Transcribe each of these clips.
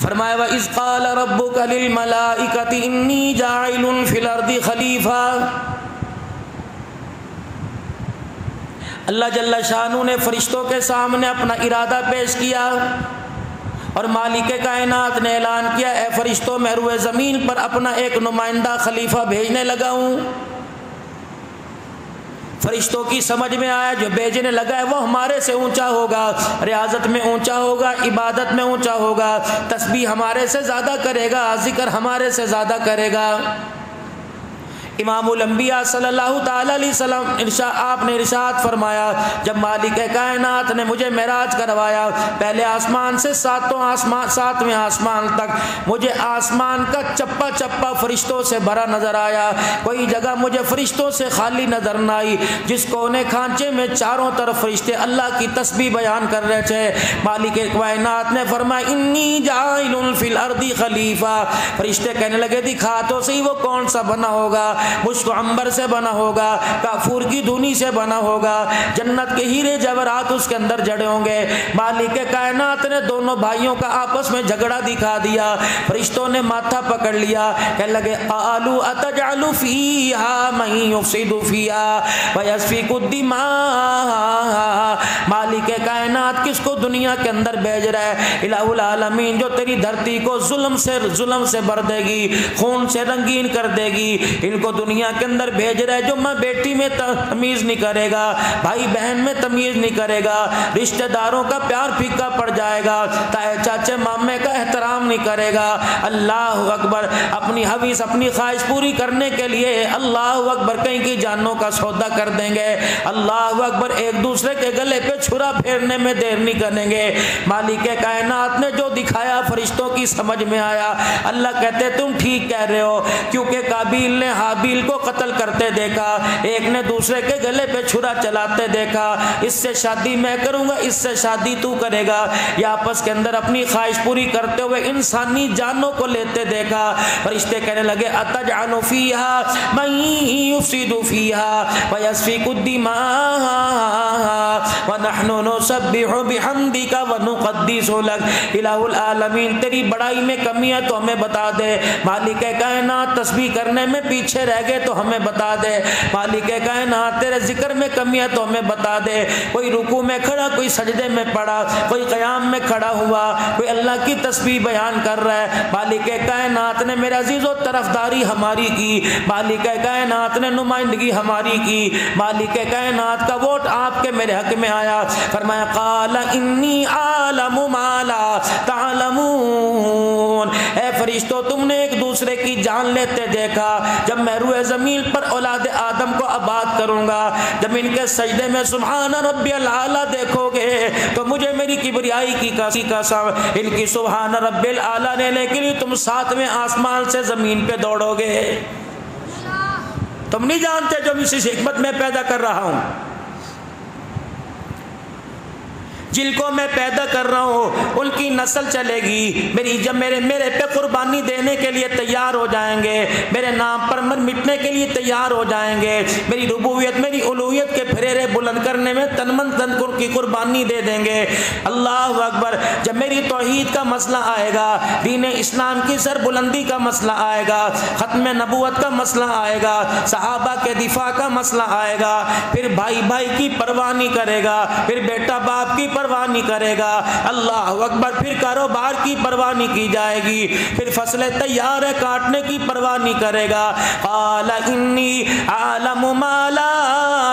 फरमाया व इज़ क़ाल रब्बुका लिल मलाइकति इन्नी जाइलुन फिल अर्दि खलीफा। अल्लाह जल्ला शानू ने फरिश्तों के सामने अपना इरादा पेश किया और मालिक कायनात ने ऐलान किया, ए फरिश्तों मैं रुए ज़मीन पर अपना एक नुमाइंदा खलीफा भेजने लगा हूँ। फरिश्तों की समझ में आया जो भेजने लगा है वो हमारे से ऊंचा होगा, रियाजत में ऊंचा होगा, इबादत में ऊंचा होगा, तस्बीह हमारे से ज़्यादा करेगा, जिक्र हमारे से ज़्यादा करेगा। इमामुल अंबिया सल्लल्लाहु ताला अलैहि वसल्लम आपने इरशाद फरमाया, जब मालिक कायनात ने मुझे मेराज करवाया, पहले आसमान से सातवें आसमान तक मुझे आसमान का चप्पा चप्पा फरिश्तों से भरा नजर आया। कोई जगह मुझे फरिश्तों से खाली नजर न आई। जिस कोने खांचे में चारों तरफ फरिश्ते अल्लाह की तस्बीह बयान कर रहे थे, मालिक कायनात ने फरमाया इन्नी जाइलुन फिल अर्दि खलीफा। फरिश्ते कहने लगे दिखा तो सही वो कौन सा बना होगा। मुश्क अंबर से बना होगा, काफूर की धुनी से बना होगा, जन्नत के हीरे जवाहरात उसके अंदर जड़े होंगे। मालिक कायनात ने दोनों भाइयों का आपस में झगड़ा दिखा दिया। फरिश्तों ने माथा पकड़ लिया, कहने लगे आलू अतजअलु फीहा मन युफसिदु फीहा व यस्फिकु दिमा। मालिक कायनात किसको दुनिया के अंदर भेज रहा है? इलाहुल आलमीन जो तेरी धरती को जुल्म से भर देगी, खून से रंगीन कर देगी, इनको दुनिया के अंदर भेज रहा है जो माँ बेटी में तमीज नहीं करेगा, भाई बहन में तमीज नहीं करेगा, रिश्तेदारों का प्यार फीका पड़ जाएगा, ताए चाचे मामे का एहतराम नहीं करेगा। अल्लाह अकबर। अपनी हवीस अपनी ख्वाहिश पूरी करने के लिए अल्लाह अकबर कहीं की जानों का सौदा कर देंगे। अल्लाह अकबर। एक दूसरे के गले पे छुरा फेरने में देर नहीं करेंगे। मालिक कायनात ने जो दिखाया फरिश्तों की समझ में आया। अल्लाह कहते तुम ठीक कह रहे हो, क्योंकि काबिल ने हाबिल को कत्ल करते देखा, एक ने दूसरे के गले पे छुरा चलाते देखा, इससे शादी मैं करूंगा, इससे शादी तू करेगा, या आपस के अंदर अपनी ख्वाहिश पूरी करते हुए इंसानी जानों को लेते देखा। फरिश्ते कहने लगे अतजअलु फीहा मन युफसिदु फीहा व यस्फिकु दिमा व नहनु नुसब्बिहु बिहम्दिका व नुक़द्दिसु लक। इलाहुल आलमीन तेरी बड़ाई में कमी है तो हमें बता दे। मालिक कायनात तस्बीह करने में पीछे रह गए तो हमें बता दे। मालिक कायनात तेरे जिक्र में कमी है तो हमें बता दे। कोई रुकू में खड़ा, कोई सजदे में पड़ा, कोई क़याम में खड़ा हुआ, कोई अल्लाह की तस्बीह बयान कर रहा है। मालिक कायनात ने मेरे अजीज़ो तरफदारी हमारी की, मालिक कायनात ने नुमाइंदगी हमारी की, मालिक कायनात का वोट आपके मेरे हक में आया। फरमाया क़ाल इन्नी आलमु मा ला तालमून। ए फरिश्तों तुमने एक दूसरे की जान लेते देखा। जब मैं रुए ज़मीन पर औलाद आदम को आबाद करूंगा, जब इनके सजदे में सुभान रब्बियल आला देखोगे तो मुझे मेरी किबरियाई की कसम, इनकी सुभान रब्बियल आला लेने के लिए तुम सातवें आसमान से ज़मीन पे दौड़ोगे। तुम नहीं जानते जो इस हिकमत में पैदा कर रहा हूं, जिनको मैं पैदा कर रहा हूँ उनकी नस्ल चलेगी। जब मेरे पे कुर्बानी देने के लिए तैयार हो जाएंगे, मेरे नाम पर मर मिटने के लिए तैयार हो जाएंगे, मेरी रुबूबियत मेरी उलूहियत के फेरे बुलंद करने में तन मन धन की कुर्बानी दे देंगे। अल्लाह अकबर। जब मेरी तौहीद का मसला आएगा, दीन इस्लाम की सरबुलंदी का मसला आएगा, ख़त्म नबूवत का मसला आएगा, सहाबा के दिफा का मसला आएगा, फिर भाई भाई की परवाह नहीं करेगा, फिर बेटा बाप की परवाह नहीं करेगा। अल्लाह अकबर। फिर कारोबार की परवाह नहीं की जाएगी, फिर फसलें तैयार है काटने की परवाह नहीं करेगा। क़ाल इन्नी आलमु मा ला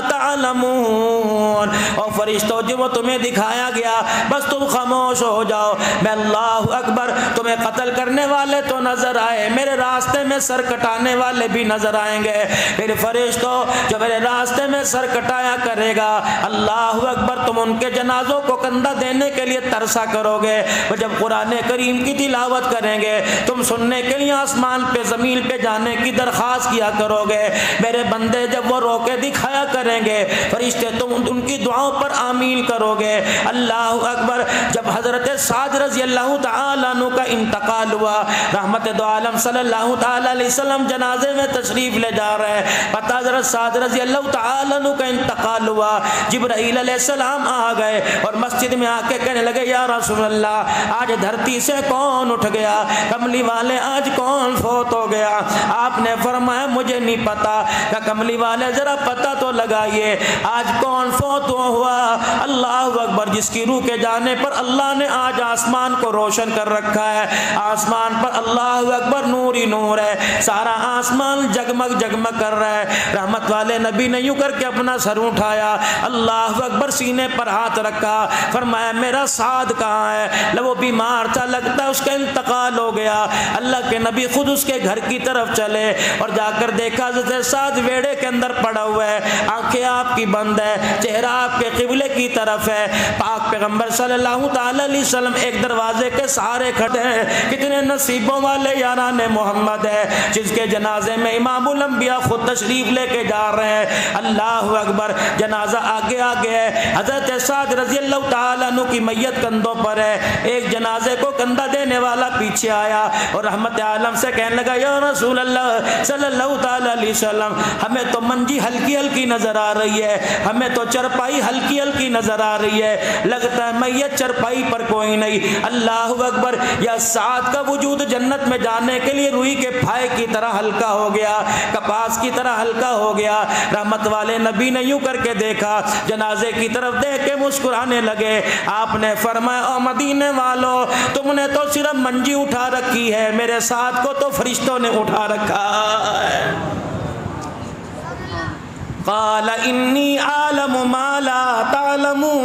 तालमून। और फरिश्तों जो वो तुम्हें दिखाया गया बस तुम खामोश हो जाओ। मैं अल्लाह अकबर। तुम्हें कत्ल करने वाले तो नजर आए, मेरे रास्ते में सर कटाने वाले भी नजर आएंगे। फिर फरिश्तों जो मेरे रास्ते में सर कटाया करेगा, अल्लाह अकबर, तुम उनके जनाजों को कंधा देने के लिए तरसा करोगे। और जब कुरान करीम की तिलावत करेंगे तुम सुनने के लिए आसमान पे ज़मीन पे जाने की दरख्वास्त किया करोगे। मेरे बंदे जब वो रोके दिखाया करेंगे, फरिश्ते तुम उनकी दुआओं पर आमीन करोगे। अल्लाह अकबर। जब हज़रत साद रज़ी अल्लाह तआला अन्हु का इंतकाल हुआ, रहमत दो आलम सल्लल्लाहु तआला अलैहि वसल्लम जनाजे में तशरीफ ले जा रहे हैं। पता हज़रत साद रज़ी अल्लाह तआला अन्हु का इंतकाल हुआ, जिब्राईल अलैहिस्सलाम आ गए और मस्जिद में आके कहने लगे या रसूल अल्लाह, आज धरती से कौन उठ गया, कमली वाले आज कौन फोत हो गया। आपने फरमाया मुझे नहीं पता। क्या कमली वाले जरा पता तो लगाइए आज कौन फोत हुआ। अल्लाह अकबर, जिसकी रूह के जाने पर अल्लाह ने आज आसमान को रोशन कर रखा है। आसमान पर अल्लाह अकबर नूर ही नूर है, सारा आसमान जगमग जगमग कर रहा है। रहमत वाले नबी ने यूं करके अपना सर उठाया, अल्लाह अकबर, सीने पर हाथ रखा, फरमाया मेरा साद कहाँ है। वो बीमार था, लगता है उसका इंतकाल हो गया। अल्लाह के नबी खुद उसके घर की तरफ चले और जाकर देखा जैसे साद वेड़े के अंदर पड़ा हुआ है, आंखें आपकी बंद है, चेहरा आपके किबले की तरफ है। पाक पैगंबर सल्लल्लाहु अलैहि वसल्लम एक दरवाजे के सहारे खड़े हैं। कितने नसीबों वाले याराने मोहम्मद है जिसके जनाजे में इमामुल अंबिया खुद तशरीफ लेके जा रहे हैं। अल्लाह अकबर, जनाजा आगे आगे है। हजरत साद रज़ी अल्लाह तआला अन्हु की मैयत कंधों पर है। एक जनाजे को कंधा देने वाला पीछे आया और रहमत आलम से कहने लगा या रसूल अल्लाह सल्लल्लाहु अलैहि वसल्लम, हमें तो मंजी हल्की हल्की नजर आ रही है, हमें तो चरपाई हल्की हल्की नजर आ रही है, लगता है मैयत चरपाई पर कोई नहीं। अल्लाह अकबर, या साद का वजूद जन्नत में जाने के लिए रुई के फाए की तरह हल्का हो गया, कपास की तरह हल्का हो गया। रहमत वाले नबी ने यूं करके देखा, जनाजे की तरफ देख के मुस्कुराने लगे। आपने फरमाया ओ मदीने वालों, तुमने तो सिर्फ मंजी उठा रखी है, मेरे साथ को तो फरिश्तों ने उठा रखा है। क़ाल इन्नी आलमु मा ला तालमून,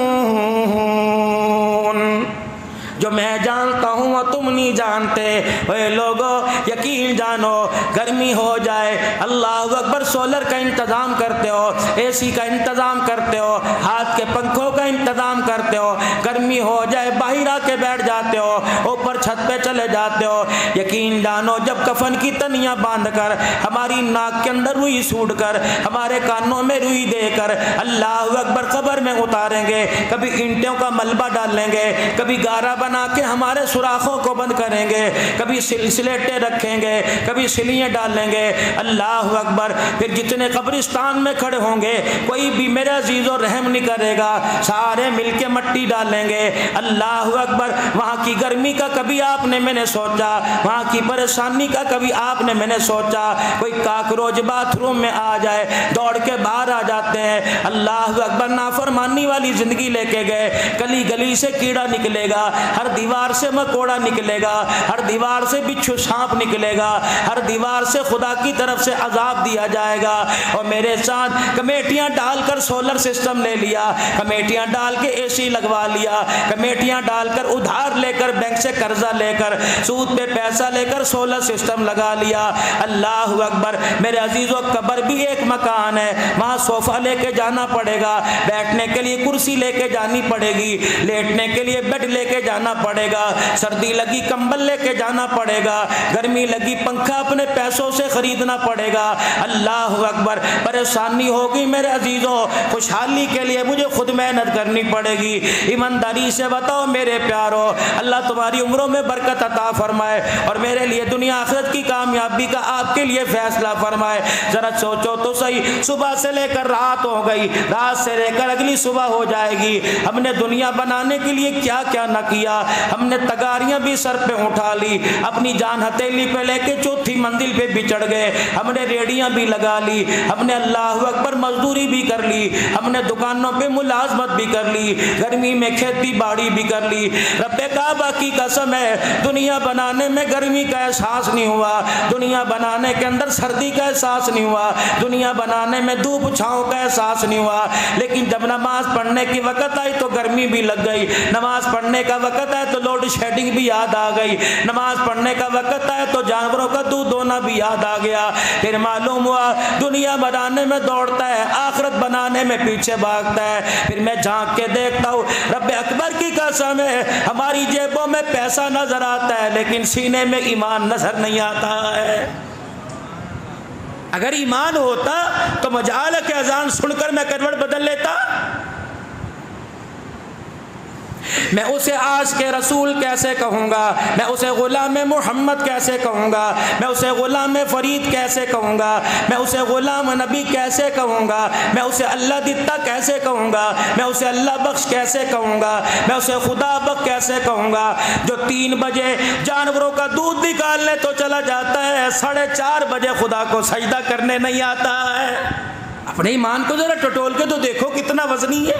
जो मैं जानता हूँ वो तुम नहीं जानते। ओए लोगों, यकीन जानो, गर्मी हो जाए, अल्लाह अकबर, सोलर का इंतज़ाम करते हो, एसी का इंतज़ाम करते हो, हाथ के पंखों का इंतज़ाम करते हो, गर्मी हो जाए बाहर आके बैठ जाते हो, ऊपर छत पे चले जाते हो। यकीन जानो, जब कफन की तनियाँ बांध कर, हमारी नाक के अंदर रुई सूट कर, हमारे कानों में रुई देकर अल्लाह अकबर कब्र में उतारेंगे, कभी ईंटों का मलबा डालेंगे, कभी गारा बना के हमारे सुराखों को बंद करेंगे, कभी सिलसिलेटे रखेंगे, कभी सिलियाँ डालेंगे। अल्लाह अकबर, फिर जितने कब्रिस्तान में खड़े होंगे कोई भी मेरे अजीज़ों रहम नहीं करेगा, सारे मिलके मट्टी डालेंगे। अल्लाह अकबर, वहाँ की गर्मी का कभी आपने मैंने सोचा, वहाँ की परेशानी का कभी आपने मैंने सोचा। कोई काकरोच बाथरूम में आ जाए, दौड़ के बाहर आ जाते हैं। अल्लाह अकबर, नाफरमानी वाली जिंदगी लेके गए, गली गली से कीड़ा निकलेगा, हर दीवार से मकोड़ा निकलेगा, हर दीवार से बिच्छू सांप निकलेगा, हर दीवार से खुदा की तरफ से अजाब दिया जाएगा। और मेरे साथ कमेटियां डालकर सोलर सिस्टम ले लिया, कमेटियां डाल के एसी लगवा लिया, कमेटियां डालकर उधार लेकर बैंक से कर्जा लेकर सूद पे पैसा लेकर सोलर सिस्टम लगा लिया। अल्लाह अकबर, मेरे अजीजों, कब्र भी एक मकान है, वहाँ सोफा लेके जाना पड़ेगा, बैठने के लिए कुर्सी लेके जानी पड़ेगी, लेटने के लिए बेड लेके जाना पड़ेगा, सर्दी लगी कंबल लेके जाना पड़ेगा, गर्मी लगी पंखा अपने पैसों से खरीदना पड़ेगा। अल्लाह अकबर, परेशानी होगी मेरे अजीजों, खुशहाली के लिए मुझे खुद मेहनत करनी पड़ेगी। ईमानदारी से बताओ मेरे प्यारों, अल्लाह तुम्हारी उम्रों में बरकत अता फरमाए और मेरे लिए दुनिया आखिरत की कामयाबी का आपके लिए फैसला फरमाए। जरा सोचो तो सही, सुबह से लेकर रात हो गई, रात से लेकर अगली सुबह हो जाएगी, हमने दुनिया बनाने के लिए क्या क्या न किया। हमने तगारियां भी सर पे उठा ली, अपनी जान हथेली पे लेके चौथी मंजिल पे भी चढ़ गए, हमने रेडियां भी लगा ली, हमने अल्लाह अकबर मजदूरी भी कर ली, हमने दुकानों पे मुलाजमत भी कर ली, गर्मी में खेती बाड़ी भी कर ली। रब्बे काबा की कसम है, दुनिया बनाने में गर्मी का एहसास नहीं हुआ, दुनिया बनाने के अंदर सर्दी का एहसास नहीं हुआ, दुनिया बनाने में धूप छाँव का एहसास नहीं हुआ। लेकिन जब नमाज पढ़ने की वक्त आई तो गर्मी भी लग गई, नमाज पढ़ने का वक्त है तो लोड शेडिंग भी याद आ गई, नमाज पढ़ने का वक्त है तो जानवरों का दूध दोना भी याद आ गया। फिर मालूम हुआ दुनिया बनाने में दौड़ता है, आखिरत बनाने में पीछे भागता है। फिर मैं झांक के देखता हूँ, रब्बे अकबर की कसम है, हमारी जेबों में पैसा नजर आता है लेकिन सीने में ईमान नजर नहीं आता है। अगर ईमान होता तो मजाल के अजान सुनकर मैं करवट बदल लेता। मैं उसे आशिक़ रसूल कैसे कहूँगा, मैं उसे ग़ुलाम मोहम्मद कैसे कहूँगा, मैं उसे ग़ुलाम फ़रीद कैसे कहूँगा, मैं उसे ग़ुलाम नबी कैसे कहूँगा, मैं उसे अल्लाह दित्ता कैसे कहूँगा, मैं उसे अल्लाह बख्श कैसे कहूँगा, मैं उसे खुदा बख्श कैसे कहूँगा, जो 3 बजे जानवरों का दूध निकालने तो चला जाता है, 4:30 बजे खुदा को सजदा करने नहीं आता है। अपने ईमान को जरा टटोल के तो देखो कितना वजनी है।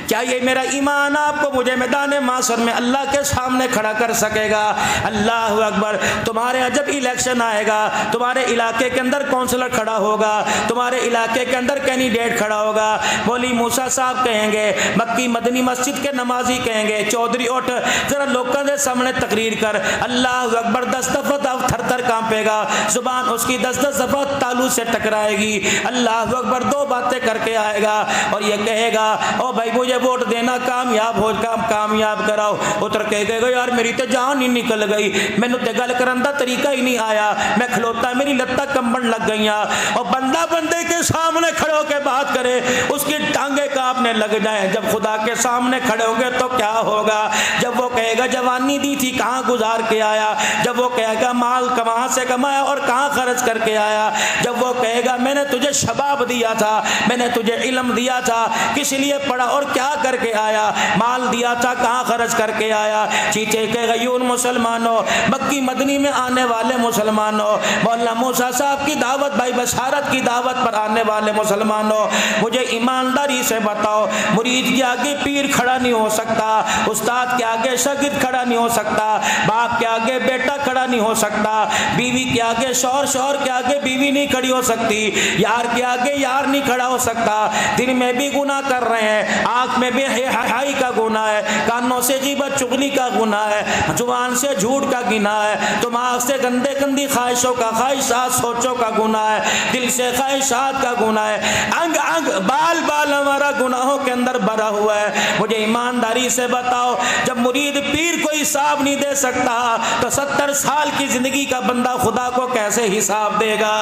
क्या ये मेरा ईमान आपको मुझे मैदान माशर में अल्लाह के सामने खड़ा कर सकेगा? अल्लाह अकबर। तुम्हारे यहाँ जब इलेक्शन आएगा, तुम्हारे इलाके के अंदर काउंसलर खड़ा होगा, तुम्हारे इलाके के अंदर कैंडिडेट खड़ा होगा, मौलवी मूसा साहब कहेंगे, मक्की मदनी मस्जिद के नमाजी कहेंगे, चौधरी उठ जरा लोगों के सामने तकरीर कर, अल्लाह अकबर 10 दफ़ा थर-थर कांपेगा, जुबान उसकी 10-10 दफ़ा तालू से टकराएगी, अल्लाह अकबर 2 बातें करके आएगा और ये कहेगा, ओ भाई मुझे वोट देना, कामयाब कराओ। उतर के कहेगा, यार मेरी तो जान ही निकल गई, मैनू तो गल करन दा तरीका ही नहीं आया, मैं खलोता मेरी लत्ता कंबन लग गई। और बंदा बंदे के सामने खड़े होकर बात करे, उसकी टांगे कांपने लग जाए। जब खुदा के सामने खड़े होंगे तो क्या होगा? जब वो कहेगा जवानी दी थी कहाँ गुजार के आया, जब वो कहेगा माल कहाँ से कमाया और कहाँ खर्च करके आया, जब वो कहेगा मैंने तुझे शबाब दिया था, मैंने तुझे इल्म दिया था, किस लिए पढ़ा और क्या करके आया, माल दिया था कहाँ खर्च करके आया। चीचे के गयून मुसलमानों, मक्की मदनी में आने वाले मुसलमानों, मौलाना मूसा साहब की दावत, भाई बशारत की दावत पर आने वाले मुसलमानों, मुझे ईमानदारी से बताओ, मुरीद के आगे पीर खड़ा नहीं हो सकता, उस्ताद के आगे शागिर्द खड़ा नहीं हो सकता, बाप के आगे बेटा खड़ा नहीं हो सकता, बीवी के आगे शौहर, शौहर के आगे बीवी नहीं खड़ी हो सकती, यार के आगे यार नहीं खड़ा हो सकता। दिन में भी गुनाह कर रहे हैं, आंख में भी हाई का गुनाह है, कानों से जीबत चुगली का गुनाह है, जुबान से झूठ का गिनाह है, दिमाग से गंदे गंदी ख्वाहिशों का, ख्वाहिशात सोचों का गुनाह है, दिल से ख्वाहिशात का गुनाह है, अंग अंग बाल बाल हमारा गुनाहों के अंदर भरा हुआ है। मुझे ईमानदारी से बताओ, जब मुरीद पीर को हिसाब नहीं दे सकता तो 70 साल की जिंदगी का बंदा खुदा को कैसे हिसाब देगा?